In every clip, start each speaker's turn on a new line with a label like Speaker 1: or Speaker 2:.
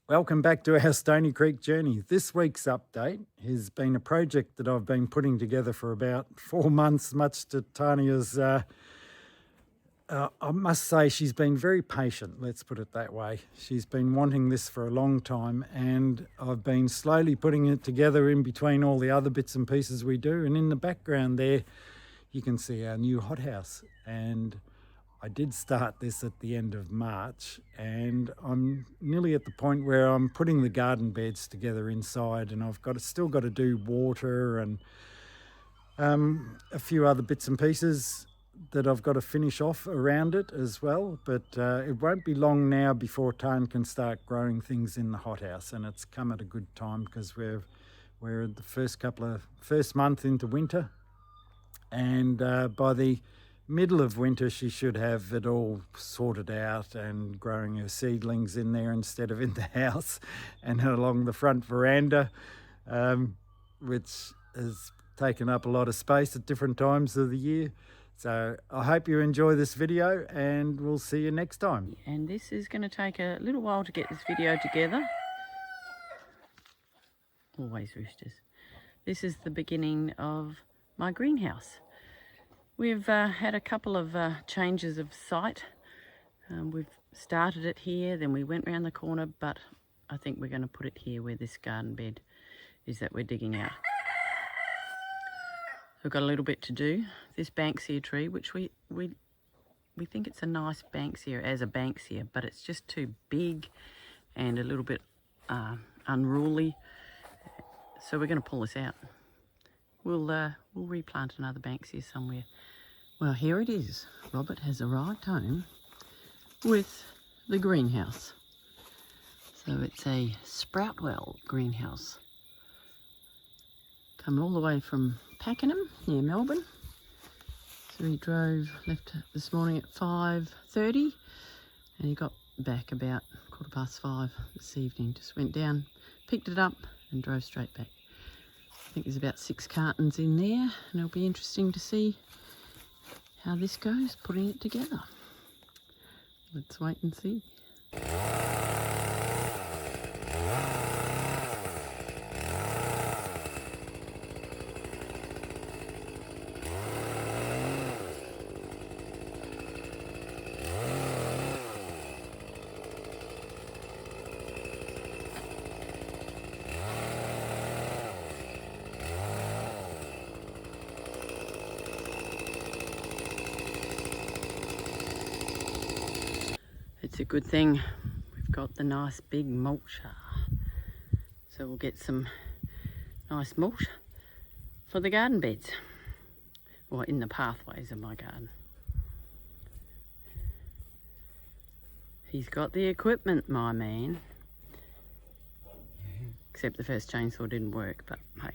Speaker 1: Welcome back to our Stoney Creek journey. This week's update has been a project that I've been putting together for about 4 months, much to Tanya's, I must say she's been very patient, let's put it that way. She's been wanting this for a long time, and I've been slowly putting it together in between all the other bits and pieces we do. And in the background there, you can see our new hothouse. And I did start this at the end of March, and I'm nearly at the point where I'm putting the garden beds together inside, and I've still got to do water and a few other bits and pieces that I've got to finish off around it as well. But it won't be long now before Tane can start growing things in the hothouse, and it's come at a good time because we're the first month into winter, and by the middle of winter she should have it all sorted out and growing her seedlings in there instead of in the house and along the front veranda, which has taken up a lot of space at different times of the year. So I hope you enjoy this video, and we'll see you next time.
Speaker 2: And this is going to take a little while to get this video together. Always roosters. This is the beginning of my greenhouse. We've had a couple of changes of site. We've started it here, then we went round the corner, but I think we're going to put it here where this garden bed is that we're digging out. We've got a little bit to do. This Banksia tree, which we think it's a nice Banksia as a Banksia, but it's just too big and a little bit unruly. So we're going to pull this out. We'll replant another Banksia somewhere. Well, here it is. Robert has arrived home with the greenhouse. So it's a Sproutwell Greenhouse. Coming all the way from Pakenham near Melbourne. So he left this morning at 5:30, and he got back about 5:15 this evening. Just went down, picked it up and drove straight back. I think there's about 6 cartons in there, and it'll be interesting to see how this goes, putting it together. Let's wait and see. It's a good thing we've got the nice big mulcher, so we'll get some nice mulch for the garden beds, or in the pathways of my garden. He's got the equipment, my man, except the first chainsaw didn't work, but hey.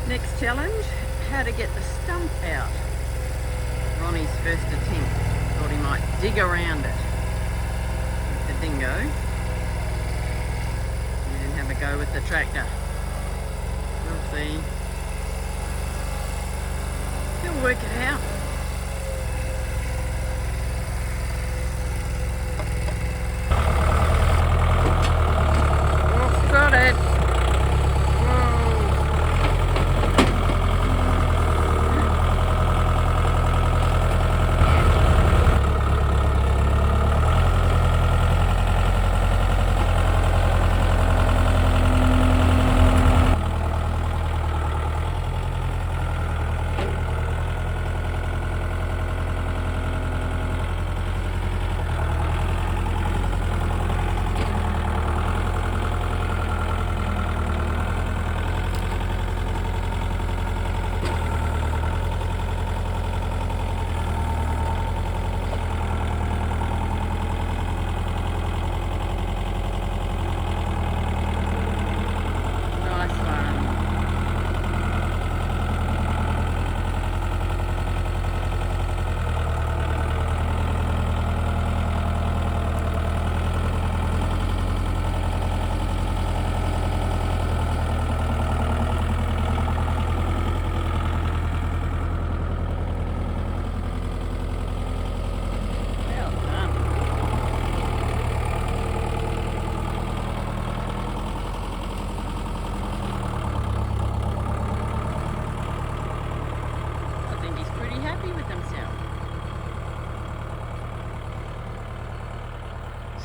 Speaker 2: Next challenge, how to get the stump out. Ronnie's first attempt. Thought he might dig around it with the dingo. And then have a go with the tractor. We'll see. He'll work it out. Oh, got it.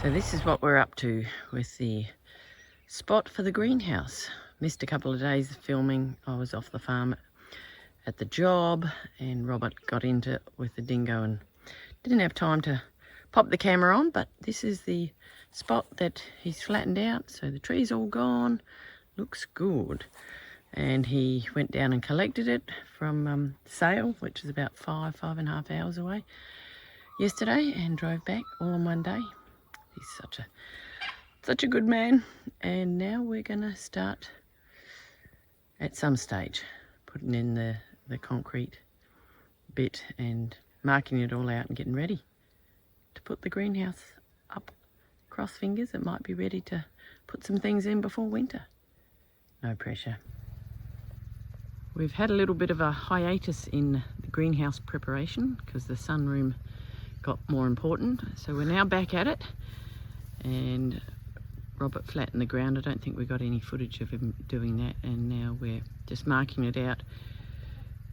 Speaker 2: So this is what we're up to with the spot for the greenhouse. Missed a couple of days of filming. I was off the farm at the job and Robert got into it with the dingo and didn't have time to pop the camera on, but this is the spot that he's flattened out. So the tree's all gone, looks good. And he went down and collected it from Sale, which is about 5.5 hours away yesterday, and drove back all in one day. He's such a good man. And now we're gonna start at some stage putting in the concrete bit and marking it all out and getting ready to put the greenhouse up. Cross fingers, it might be ready to put some things in before winter. No pressure. We've had a little bit of a hiatus in the greenhouse preparation because the sunroom got more important. So we're now back at it, and Robert flattened the ground. I don't think we got any footage of him doing that, and now we're just marking it out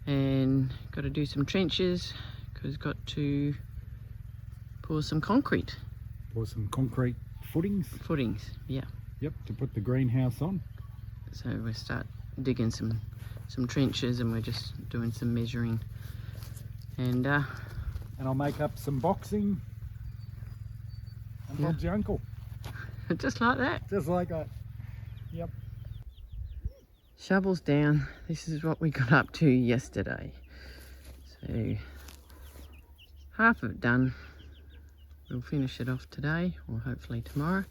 Speaker 2: and got to do some trenches because got to pour some concrete.
Speaker 1: Pour some concrete footings.
Speaker 2: Footings, yeah.
Speaker 1: Yep, to put the greenhouse on.
Speaker 2: So we'll start digging some trenches, and we're just doing some measuring, and
Speaker 1: I'll make up some boxing. And Bob's your uncle.
Speaker 2: just like that.
Speaker 1: Just like that. Yep.
Speaker 2: Shovels down. This is what we got up to yesterday. So half of it done. We'll finish it off today, or hopefully tomorrow,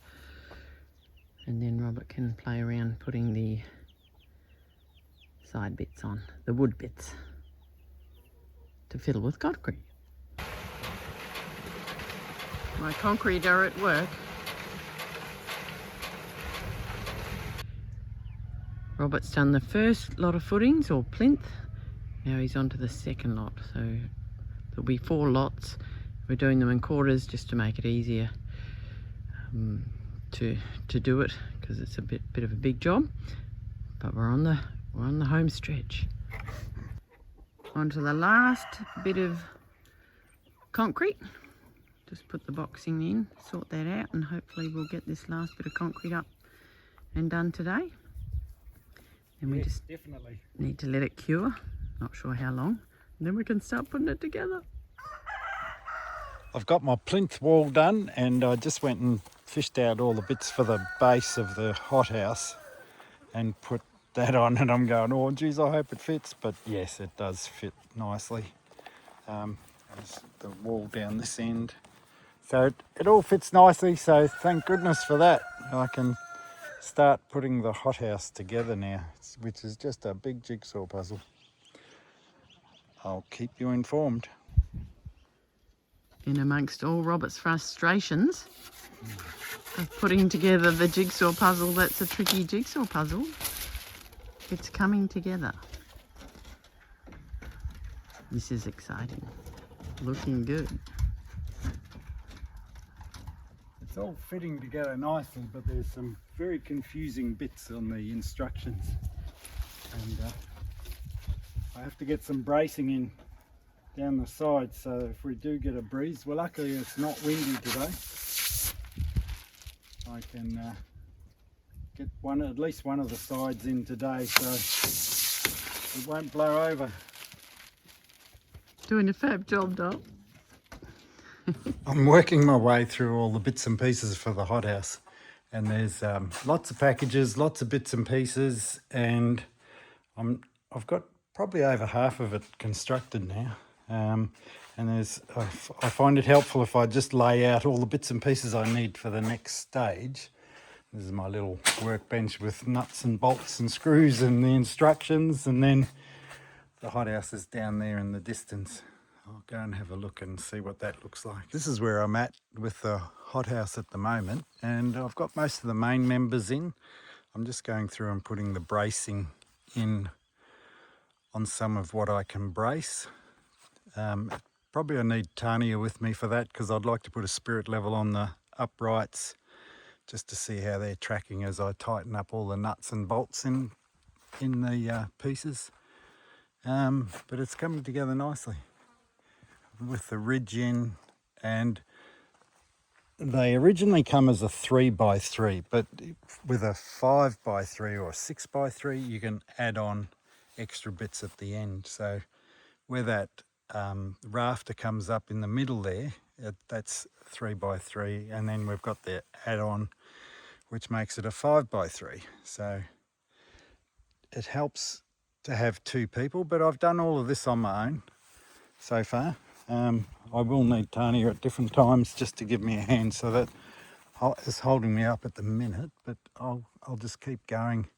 Speaker 2: and then Robert can play around putting the side bits on, the wood bits, to fill with concrete. My concrete are at work. Robert's done the first lot of footings, or plinth. Now he's on to the second lot, so there'll be 4 lots. We're doing them in quarters just to make it easier to do it, because it's a bit of a big job. But we're on the home stretch. On to the last bit of concrete. Just put the boxing in, sort that out, and hopefully we'll get this last bit of concrete up and done today. And we just
Speaker 1: definitely
Speaker 2: need to let it cure. Not sure how long. And then we can start putting it together.
Speaker 1: I've got my plinth wall done, and I just went and fished out all the bits for the base of the hothouse and put that on, and I'm going, oh geez, I hope it fits. But yes, it does fit nicely. There's the wall down this end, so it all fits nicely, so thank goodness for that. I can start putting the hothouse together now, which is just a big jigsaw puzzle. I'll keep you informed.
Speaker 2: In amongst all Robert's frustrations of putting together the jigsaw puzzle, that's a tricky jigsaw puzzle. It's coming together. This is exciting. Looking good.
Speaker 1: It's all fitting together nicely, but there's some very confusing bits on the instructions, and I have to get some bracing in down the side, so if we do get a breeze, well luckily it's not windy today, I can get at least one of the sides in today, so it won't blow over.
Speaker 2: Doing a fab job, Doc.
Speaker 1: I'm working my way through all the bits and pieces for the hothouse, and there's lots of packages, lots of bits and pieces, and I've got probably over half of it constructed now. And I find it helpful if I just lay out all the bits and pieces I need for the next stage. This is my little workbench with nuts and bolts and screws and the instructions, and then the hothouse is down there in the distance. I'll go and have a look and see what that looks like. This is where I'm at with the hothouse at the moment, and I've got most of the main members in. I'm just going through and putting the bracing in on some of what I can brace. Probably I need Tania with me for that, because I'd like to put a spirit level on the uprights just to see how they're tracking as I tighten up all the nuts and bolts in the pieces. But it's coming together nicely with the ridge in, and they originally come as a 3x3, but with a 5x3 or a 6x3, you can add on extra bits at the end. So where that rafter comes up in the middle there, that's 3x3, and then we've got the add-on which makes it a 5x3. So it helps to have two people, but I've done all of this on my own so far. I will need Tanya at different times just to give me a hand, so that is holding me up at the minute, but I'll just keep going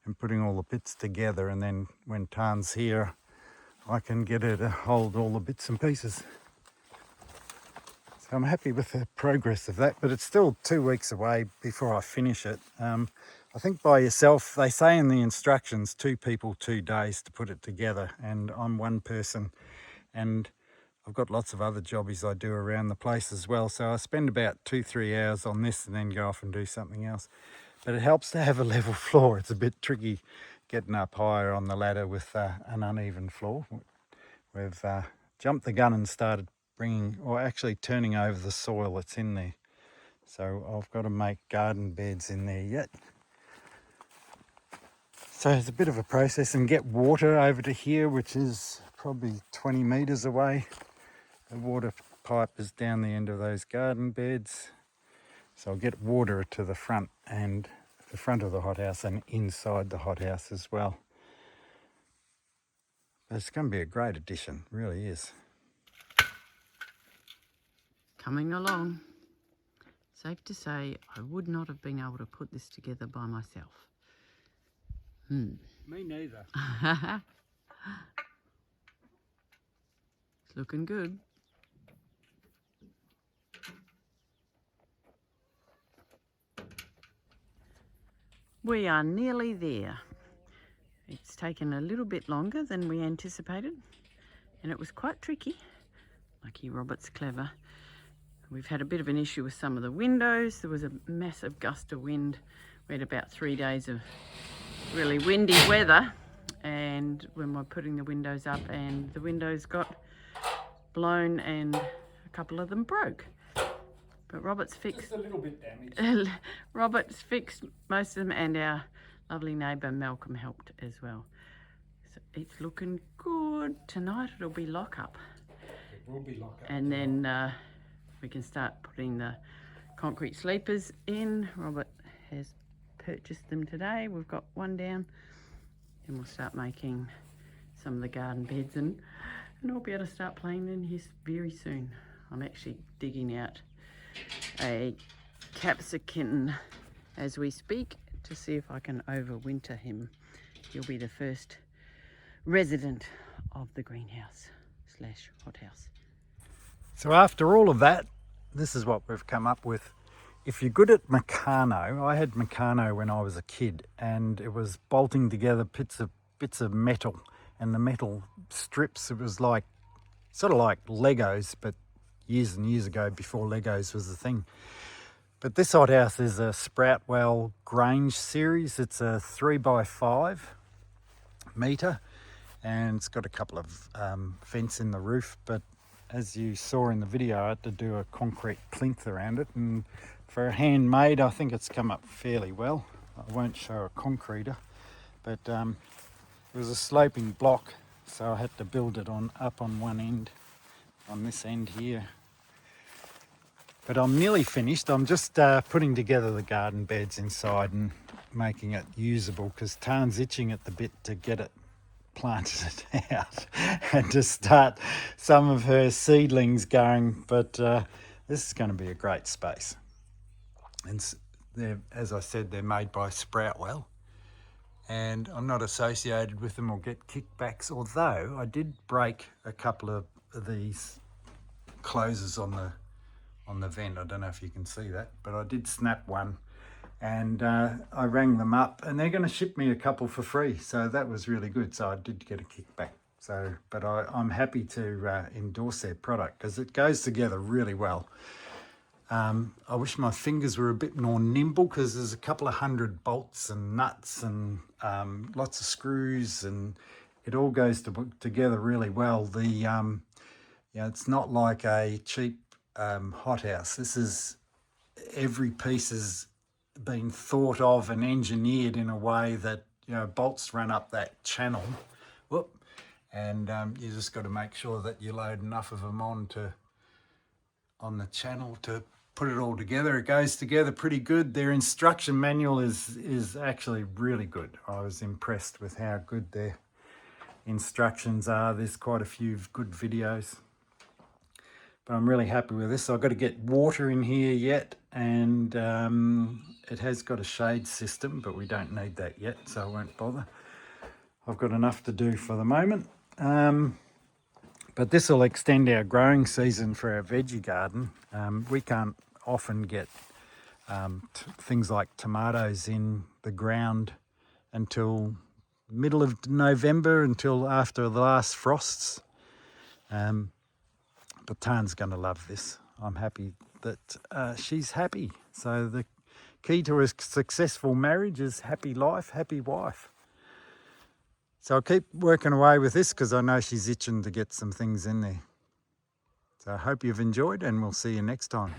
Speaker 1: and putting all the bits together, and then when Tan's here I can get her to hold all the bits and pieces. So I'm happy with the progress of that, but it's still 2 weeks away before I finish it. I think by yourself, they say in the instructions, 2 people, 2 days to put it together, and I'm one person, and I've got lots of other jobbies I do around the place as well. So I spend about 2-3 hours on this and then go off and do something else. But it helps to have a level floor. It's a bit tricky getting up higher on the ladder with an uneven floor. We've jumped the gun and started bringing, or actually turning over the soil that's in there. So I've got to make garden beds in there yet. So it's a bit of a process, and get water over to here, which is probably 20 metres away. The water pipe is down the end of those garden beds. So I'll get water to the front and the front of the hothouse and inside the hothouse as well. But it's going to be a great addition, really is.
Speaker 2: Coming along. Safe to say, I would not have been able to put this together by myself.
Speaker 1: Me neither.
Speaker 2: It's looking good. We are nearly there. It's taken a little bit longer than we anticipated, and it was quite tricky. Lucky Robert's clever. We've had a bit of an issue with some of the windows. There was a massive gust of wind. We had about 3 days of really windy weather, and when we're putting the windows up, and the windows got blown and a couple of them broke. But Robert's fixed...
Speaker 1: Just a little bit damaged.
Speaker 2: Robert's fixed most of them, and our lovely neighbour Malcolm helped as well. So it's looking good. Tonight it'll be lock up.
Speaker 1: It will be lock up.
Speaker 2: And then we can start putting the concrete sleepers in. Robert has purchased them today. We've got one down, and we'll start making some of the garden beds, and I'll be able to start playing in here very soon. I'm actually digging out a capsicum as we speak to see if I can overwinter him. He'll be the first resident of the greenhouse / hothouse.
Speaker 1: So after all of that, this is what we've come up with. If you're good at Meccano, I had Meccano when I was a kid, and it was bolting together bits of metal, and the metal strips. It was like sort of like Legos, but years and years ago, before Legos was a thing. But this hothouse is a Sproutwell Grange series. It's a 3x5 metre, and it's got a couple of vents in the roof, but as you saw in the video, I had to do a concrete plinth around it, and for a handmade, I think it's come up fairly well. I won't show a concreter, but it was a sloping block, so I had to build it up on one end, on this end here. But I'm nearly finished. I'm just putting together the garden beds inside and making it usable, because Tarn's itching at the bit to get it planted out and to start some of her seedlings going. But this is going to be a great space. And as I said, they're made by Sproutwell, and I'm not associated with them or get kickbacks, although I did break a couple of these closes on the vent. I don't know if you can see that, but I did snap one, and I rang them up, and they're going to ship me a couple for free, so that was really good. So I did get a kickback. So, but I'm happy to endorse their product, because it goes together really well. I wish my fingers were a bit more nimble, because there's a couple of hundred bolts and nuts and lots of screws, and it all goes together really well. It's not like a cheap hothouse. This is every piece has been thought of and engineered in a way that, you know, bolts run up that channel. Whoop. And you just got to make sure that you load enough of them on the channel to put it all together. It goes together pretty good. Their instruction manual is actually really good. I was impressed with how good their instructions are. There's quite a few good videos. But I'm really happy with this. So I've got to get water in here yet, and it has got a shade system, but we don't need that yet, so I won't bother. I've got enough to do for the moment. But this will extend our growing season for our veggie garden. We can't often get things like tomatoes in the ground until middle of November, until after the last frosts. But Tan's going to love this. I'm happy that she's happy. So the key to a successful marriage is happy life, happy wife. So I'll keep working away with this because I know she's itching to get some things in there. So I hope you've enjoyed, and we'll see you next time.